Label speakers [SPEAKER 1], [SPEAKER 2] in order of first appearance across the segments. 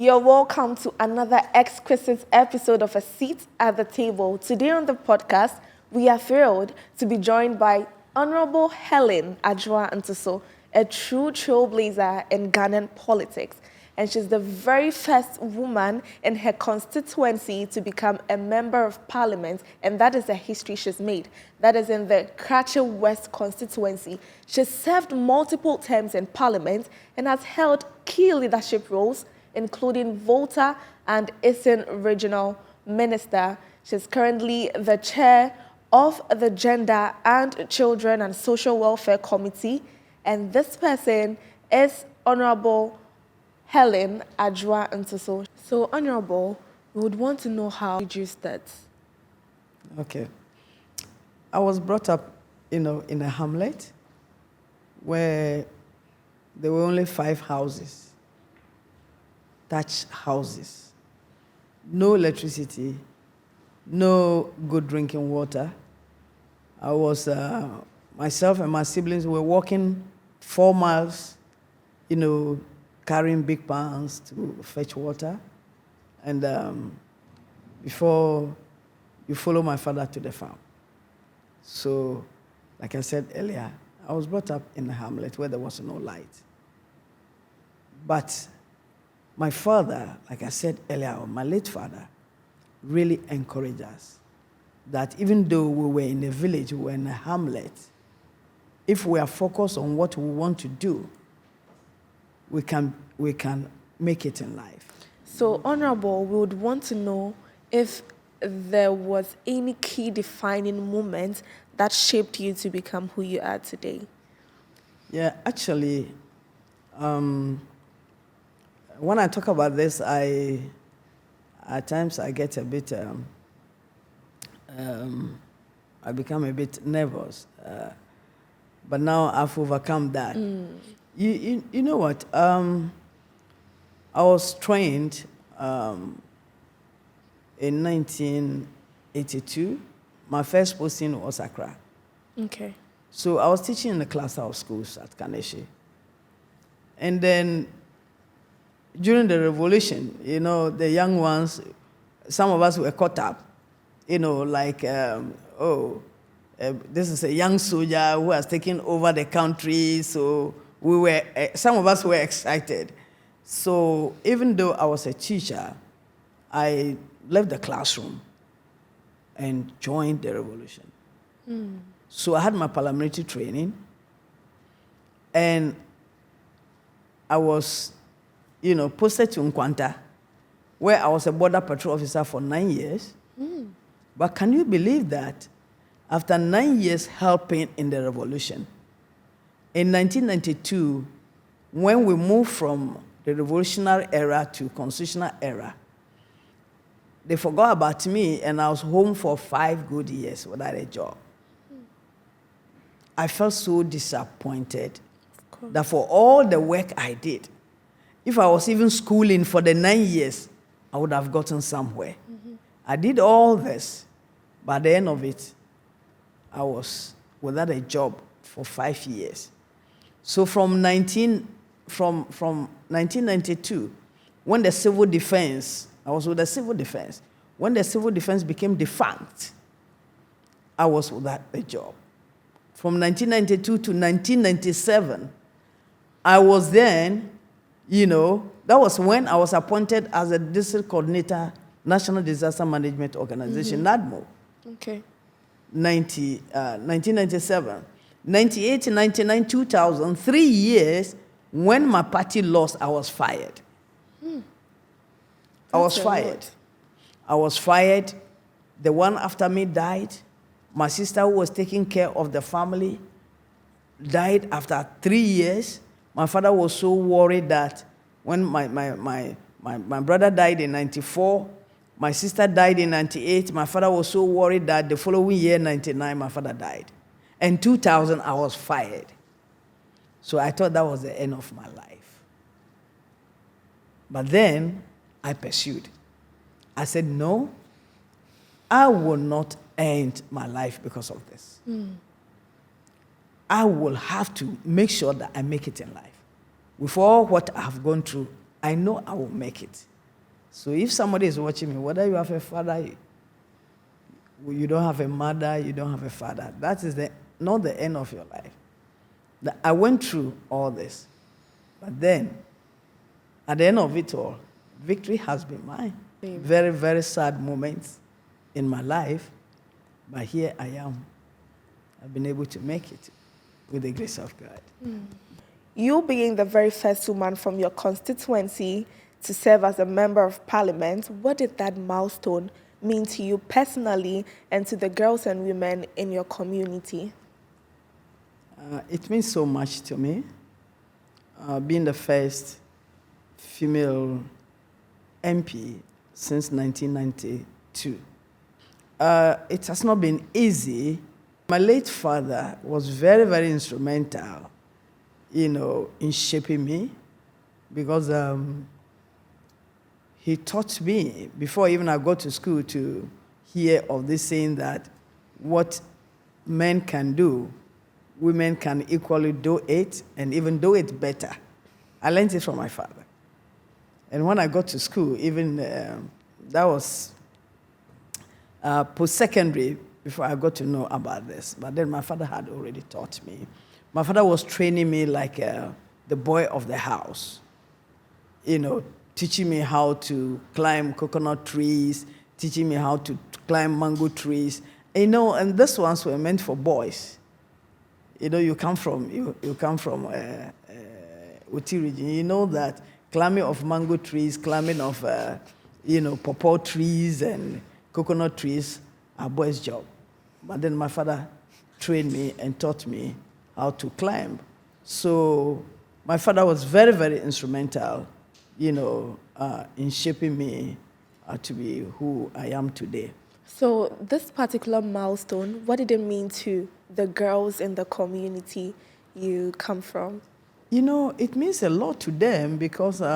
[SPEAKER 1] You're welcome to another exquisite episode of A Seat at the Table. Today on the podcast, we are thrilled to be joined by Honorable Helen Ntoso, a true trailblazer in Ghanaian politics. And she's the very first woman in her constituency to become a member of parliament, and that is a history she's made. That is in the Krachi West constituency. She's served multiple terms in parliament and has held key leadership roles, including Volta and Eastern Regional Minister. She's currently the chair of the Gender and Children and Social Welfare Committee, and this person is Honorable Helen Ntoso. So, Honorable, we would want to know how did you start?
[SPEAKER 2] Okay. I was brought up, in a hamlet where there were only 5 houses. Thatched houses, no electricity, no good drinking water. I was, myself and my siblings were walking 4 miles, carrying big pans to fetch water. And before you follow my father to the farm. So, like I said earlier, I was brought up in a hamlet where there was no light. But my father, like I said earlier, my late father, really encouraged us that even though we were in a village, we were in a hamlet, if we are focused on what we want to do, we can make it in life.
[SPEAKER 1] So, Honorable, we would want to know if there was any key defining moment that shaped you to become who you are today.
[SPEAKER 2] Yeah, actually, when I talk about this, at times I get a bit, I become a bit nervous. But now I've overcome that. You know what? I was trained in 1982. My first posting was Accra.
[SPEAKER 1] Okay.
[SPEAKER 2] So I was teaching in the cluster of schools at Kaneshie. And then during the revolution, the young ones, some of us were caught up, this is a young soldier who has taken over the country. So some of us were excited. So even though I was a teacher, I left the classroom and joined the revolution. So I had my parliamentary training, and I was posted to Nkwanta, where I was a border patrol officer for 9 years. But can you believe that after 9 years helping in the revolution, in 1992, when we moved from the revolutionary era to constitutional era, they forgot about me, and I was home for 5 good years without a job. I felt so disappointed that for all the work I did, if I was even schooling for the 9 years, I would have gotten somewhere. I did all this, but at the end of it, I was without a job for 5 years. So from 1992, when the civil defense, I was with the civil defense. When the civil defense became defunct, I was without a job. From 1992 to 1997, I was then, that was when I was appointed as a district coordinator, National Disaster Management Organization, NADMO.
[SPEAKER 1] Okay.
[SPEAKER 2] 1997. 98, 99, 2000, 3 years, when my party lost, I was fired. I was fired. The one after me died. My sister, who was taking care of the family, died after 3 years. My father was so worried that when my brother died in 94, my sister died in 98, my father was so worried that the following year, 99, my father died. In 2000, I was fired. So I thought that was the end of my life. But then I pursued. I said, no, I will not end my life because of this. I will have to make sure that I make it in life. With all what I've gone through, I know I will make it. So if somebody is watching me, whether you have a father, you don't have a mother, you don't have a father, that is not the end of your life. I went through all this. But then, at the end of it all, victory has been mine.
[SPEAKER 1] Amen.
[SPEAKER 2] Very, very sad moments in my life, but here I am. I've been able to make it with the grace of God.
[SPEAKER 1] You being the very first woman from your constituency to serve as a member of parliament, what did that milestone mean to you personally and to the girls and women in your community?
[SPEAKER 2] It means so much to me. Being the first female MP since 1992. It has not been easy. My late father was very, very instrumental, in shaping me, because he taught me, before even I got to school, to hear of this saying that what men can do, women can equally do it, and even do it better. I learned it from my father. And when I got to school, even that was post-secondary, before I got to know about this. But then my father had already taught me. My father was training me like the boy of the house, teaching me how to climb coconut trees, teaching me how to climb mango trees. And these ones were meant for boys. You come from Uti region. You know that climbing of mango trees, climbing of pawpaw trees and coconut trees are boys' job. But then my father trained me and taught me how to climb. So my father was very, very instrumental, in shaping me to be who I am today.
[SPEAKER 1] So this particular milestone, what did it mean to the girls in the community you come from?
[SPEAKER 2] It means a lot to them because they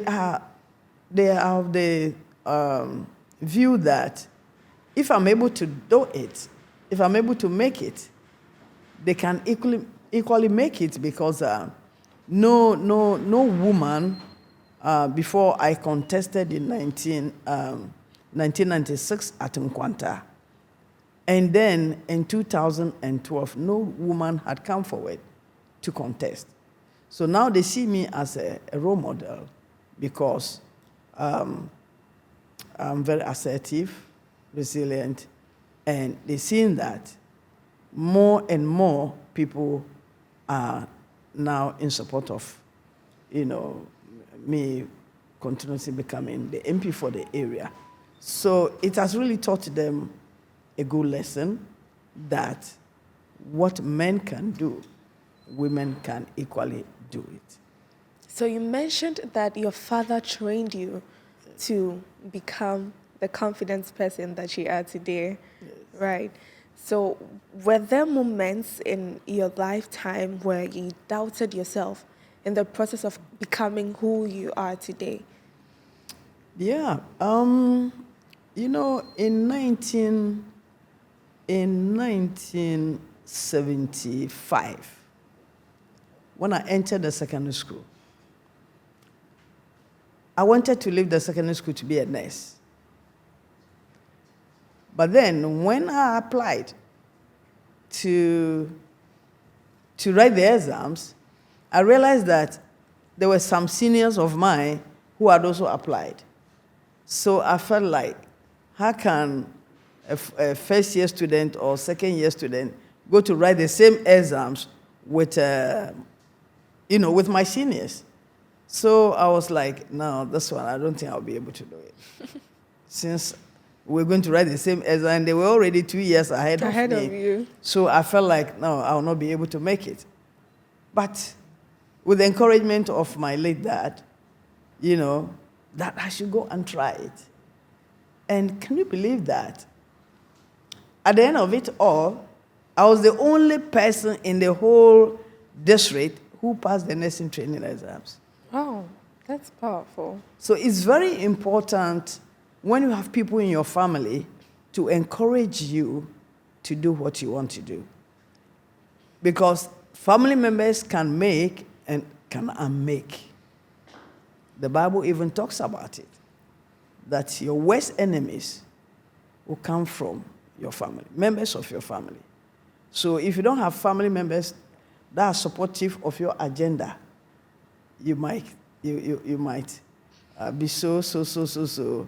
[SPEAKER 2] are of the view that if I'm able to do it, if I'm able to make it, they can equally make it, because no woman, before I contested in 1996 at Nkwanta, and then in 2012, no woman had come forward to contest. So now they see me as a role model, because I'm very assertive, resilient, and they're seeing that more and more people are now in support of, me continuously becoming the MP for the area. So it has really taught them a good lesson that what men can do, women can equally do it.
[SPEAKER 1] So you mentioned that your father trained you to become the confident person that you are today,
[SPEAKER 2] Yes.
[SPEAKER 1] right? So were there moments in your lifetime where you doubted yourself in the process of becoming who you are today?
[SPEAKER 2] Yeah. In 1975, when I entered the secondary school, I wanted to leave the secondary school to be a nurse. But then when I applied to write the exams, I realized that there were some seniors of mine who had also applied. So I felt like, how can a first-year student or second-year student go to write the same exams with my seniors? So I was like, no, this one, I don't think I'll be able to do it. Since we're going to write the same exam, and they were already 2 years ahead of
[SPEAKER 1] you.
[SPEAKER 2] So I felt like, no, I'll not be able to make it. But with the encouragement of my late dad, that I should go and try it. And can you believe that? At the end of it all, I was the only person in the whole district who passed the nursing training exams.
[SPEAKER 1] Wow, that's powerful.
[SPEAKER 2] So it's very important when you have people in your family to encourage you to do what you want to do. Because family members can make can unmake. The Bible even talks about it, that your worst enemies will come from your family, members of your family. So if you don't have family members that are supportive of your agenda, you might be so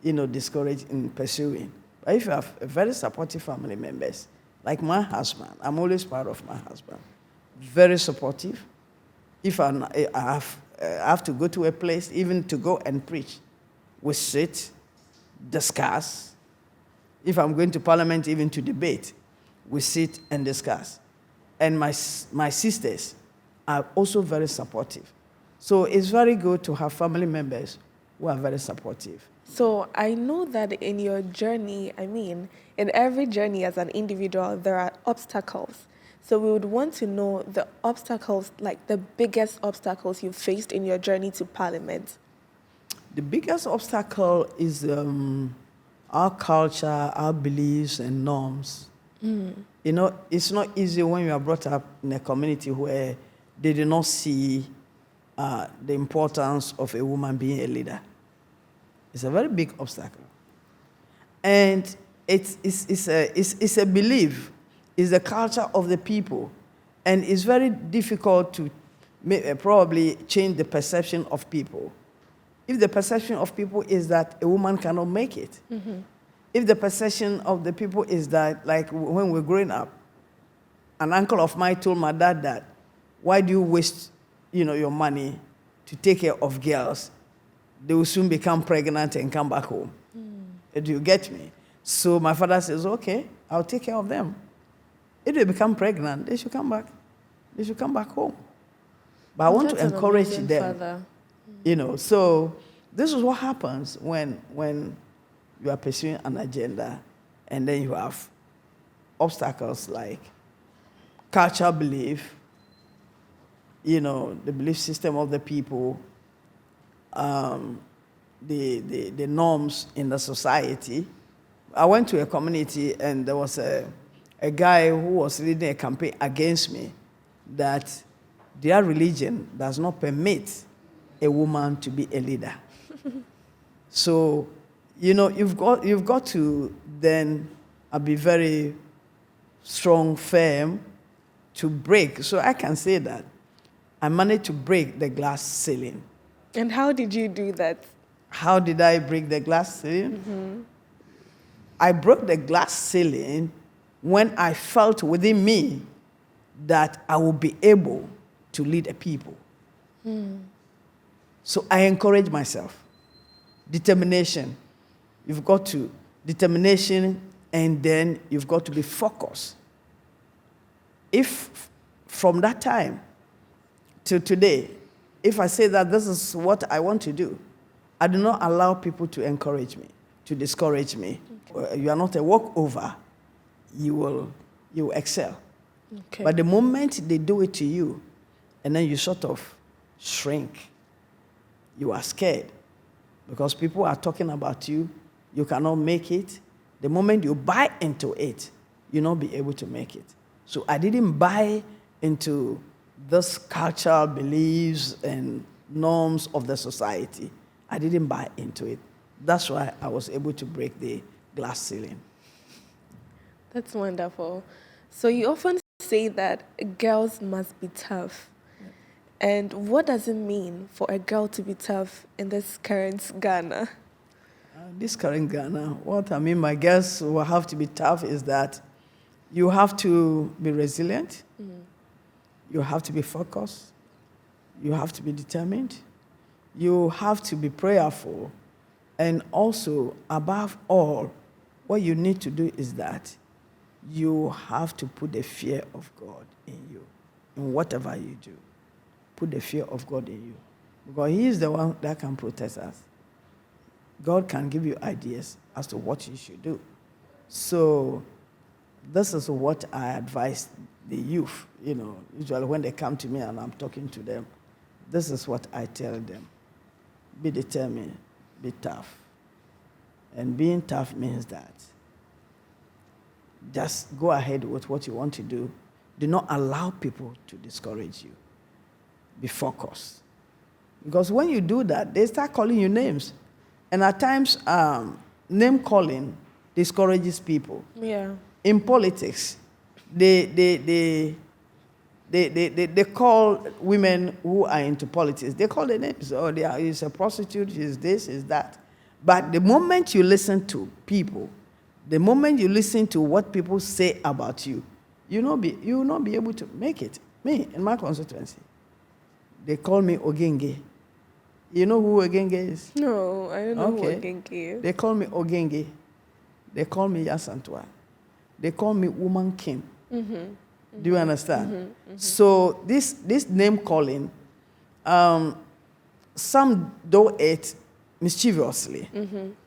[SPEAKER 2] discouraged in pursuing. But if you have a very supportive family members, like my husband, I'm always proud of my husband. Very supportive. If I have to go to a place, even to go and preach, we sit, discuss. If I'm going to parliament, even to debate, we sit and discuss. And my sisters are also very supportive. So it's very good to have family members who are very supportive.
[SPEAKER 1] So I know that in your journey, in every journey as an individual, there are obstacles. So we would want to know the obstacles, like the biggest obstacles you faced in your journey to Parliament.
[SPEAKER 2] The biggest obstacle is our culture, our beliefs and norms. It's not easy when you are brought up in a community where they do not see the importance of a woman being a leader. It's a very big obstacle. And it's a belief, it's the culture of the people. And it's very difficult to probably change the perception of people. If the perception of people is that a woman cannot make it, if the perception of the people is that, like when we're growing up, an uncle of mine told my dad that, why do you waste your money to take care of girls? They will soon become pregnant and come back home. Do you get me? So my father says, okay, I'll take care of them. If they become pregnant, they should come back. They should come back home. But I want to encourage them. So this is what happens when you are pursuing an agenda and then you have obstacles like cultural belief, the belief system of the people, the norms in the society. I went to a community and there was a guy who was leading a campaign against me that their religion does not permit a woman to be a leader. So, you've got to then be very strong, firm to break. So I can say that I managed to break the glass ceiling.
[SPEAKER 1] And how did you do that?
[SPEAKER 2] How did I break the glass ceiling? I broke the glass ceiling when I felt within me that I would be able to lead a people. So I encourage myself. Determination. Determination, and then you've got to be focused. If from that time till today, if I say that this is what I want to do, I do not allow people to encourage me, to discourage me. Okay. You are not a walkover. You will excel. Okay. But the moment they do it to you, and then you sort of shrink, you are scared because people are talking about you. You cannot make it. The moment you buy into it, you'll not be able to make it. So I didn't buy into this cultural beliefs and norms of the society. I didn't buy into it. That's why I was able to break the glass ceiling.
[SPEAKER 1] That's wonderful. So you often say that girls must be tough. And what does it mean for a girl to be tough in this current Ghana?
[SPEAKER 2] This current Ghana, what I mean by girls will have to be tough is that you have to be resilient. You have to be focused. You have to be determined. You have to be prayerful. And also, above all, what you need to do is that you have to put the fear of God in you, in whatever you do. Put the fear of God in you. Because He is the one that can protect us. God can give you ideas as to what you should do. So this is what I advise the youth, usually when they come to me and I'm talking to them, this is what I tell them. Be determined, be tough. And being tough means that just go ahead with what you want to do. Do not allow people to discourage you. be focused. Because when you do that, they start calling you names. And at times, name calling discourages people.
[SPEAKER 1] Yeah.
[SPEAKER 2] In politics, they call women who are into politics, they call their names. Oh, is a prostitute, is this, is that. But the moment you listen to people, the moment you listen to what people say about you, you will not be able to make it. Me, in my constituency, they call me Ogenge. You know who Ogenge is?
[SPEAKER 1] No, I don't know who Ogenge is.
[SPEAKER 2] They call me Ogenge. They call me Yasantua. They call me Woman King. Mm-hmm. Mm-hmm. Do you understand? Mm-hmm. Mm-hmm. So this name calling, some do it mischievously,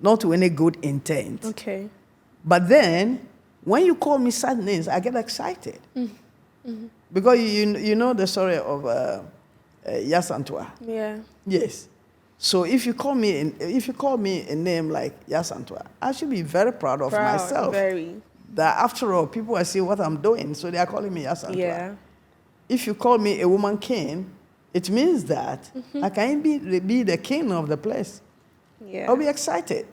[SPEAKER 2] not with any good intent.
[SPEAKER 1] Okay.
[SPEAKER 2] But then, when you call me sad names, I get excited. Mm-hmm. Because you know the story of Yasantua.
[SPEAKER 1] Yeah.
[SPEAKER 2] Yes. So if you call me a name like Yasantua, I should be very proud of myself.
[SPEAKER 1] Very.
[SPEAKER 2] That after all, people are seeing what I'm doing, so they are calling me Yasantua.
[SPEAKER 1] Yeah.
[SPEAKER 2] If you call me a woman king, it means that I can be the king of the place.
[SPEAKER 1] Yeah.
[SPEAKER 2] I'll be excited.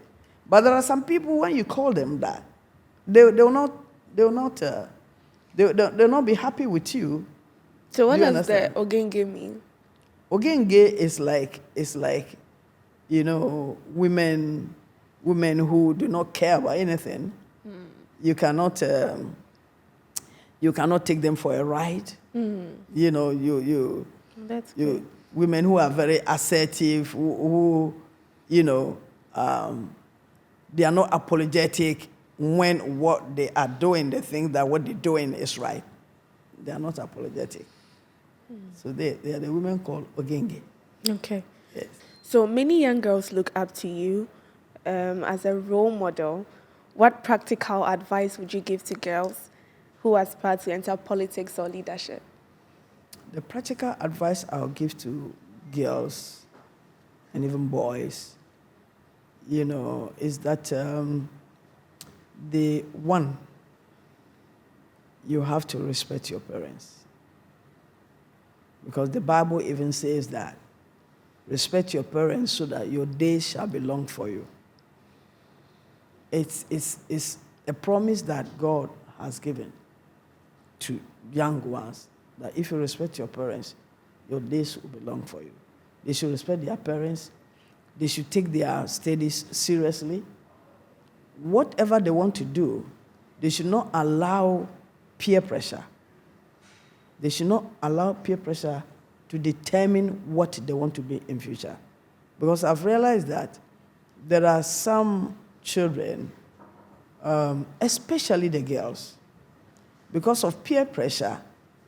[SPEAKER 2] But there are some people, when you call them that, they'll not be happy with you.
[SPEAKER 1] So what does the Ogenge mean?
[SPEAKER 2] Ogenge is like women who do not care about anything. You cannot take them for a ride.
[SPEAKER 1] That's good.
[SPEAKER 2] Women who are very assertive, who they are not apologetic when what they are doing, they think that what they're doing is right. They are not apologetic. So they are the women called Ogenge.
[SPEAKER 1] Okay.
[SPEAKER 2] Yes.
[SPEAKER 1] So many young girls look up to you as a role model. What practical advice would you give to girls who aspire to enter politics or leadership?
[SPEAKER 2] The practical advice I'll give to girls and even boys, is that you have to respect your parents. Because the Bible even says that respect your parents so that your days shall be long for you. It's a promise that God has given to young ones, that if you respect your parents, your days will be long for you. They should respect their parents. They should take their studies seriously. Whatever they want to do, they should not allow peer pressure. They should not allow peer pressure to determine what they want to be in future. Because I've realized that there are some children, especially the girls, because of peer pressure,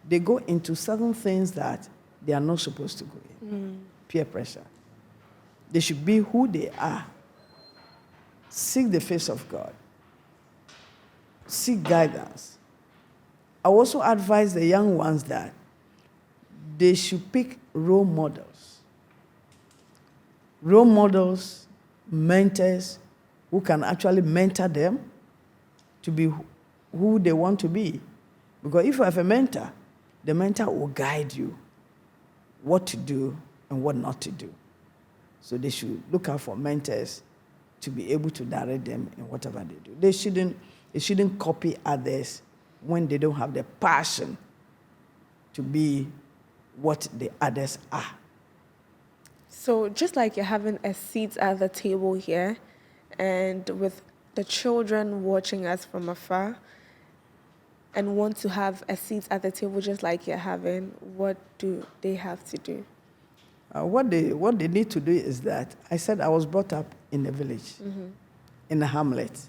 [SPEAKER 2] they go into certain things that they are not supposed to go in. Peer pressure. They should be who they are. Seek the face of God. Seek guidance. I also advise the young ones that they should pick role models. Role models, mentors, who can actually mentor them to be who they want to be. Because if you have a mentor, the mentor will guide you what to do and what not to do. So they should look out for mentors to be able to direct them in whatever they do. They shouldn't copy others when they don't have the passion to be what the others are.
[SPEAKER 1] So just like you're having a seat at the table here, and with the children watching us from afar and want to have a seat at the table just like you're having, what do they have to do?
[SPEAKER 2] What they need to do is that, I said I was brought up in a village, in a hamlet,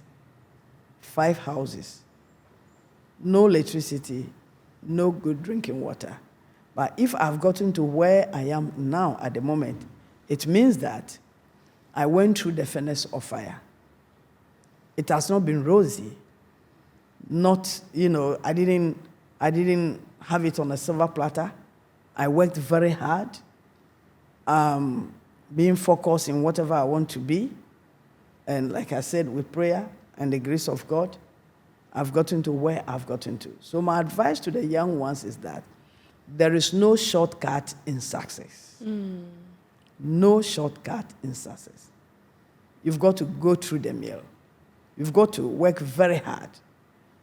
[SPEAKER 2] 5 houses, no electricity, no good drinking water. But if I've gotten to where I am now at the moment, it means that I went through the furnace of fire. It has not been rosy. Not, I didn't have it on a silver platter. I worked very hard, being focused in whatever I want to be. And like I said, with prayer and the grace of God, I've gotten to where I've gotten to. So my advice to the young ones is that there is no shortcut in success. No shortcut in success. You've got to go through the mill. You've got to work very hard.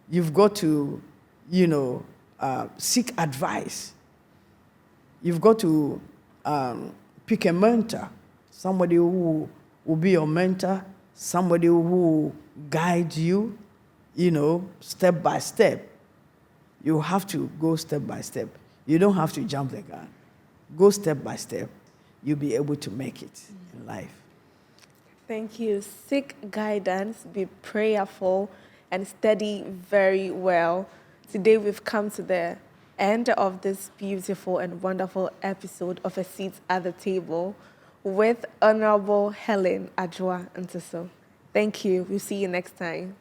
[SPEAKER 2] You've got to, seek advice. You've got to pick a mentor, somebody who will be your mentor, somebody who will guide you, step by step. You have to go step by step. You don't have to jump the gun. Go step by step. You'll be able to make it in life.
[SPEAKER 1] Thank you. Seek guidance, be prayerful, and study very well. Today we've come to the end of this beautiful and wonderful episode of A Seat at the Table with Honorable Helen Ntoso. Thank you. We'll see you next time.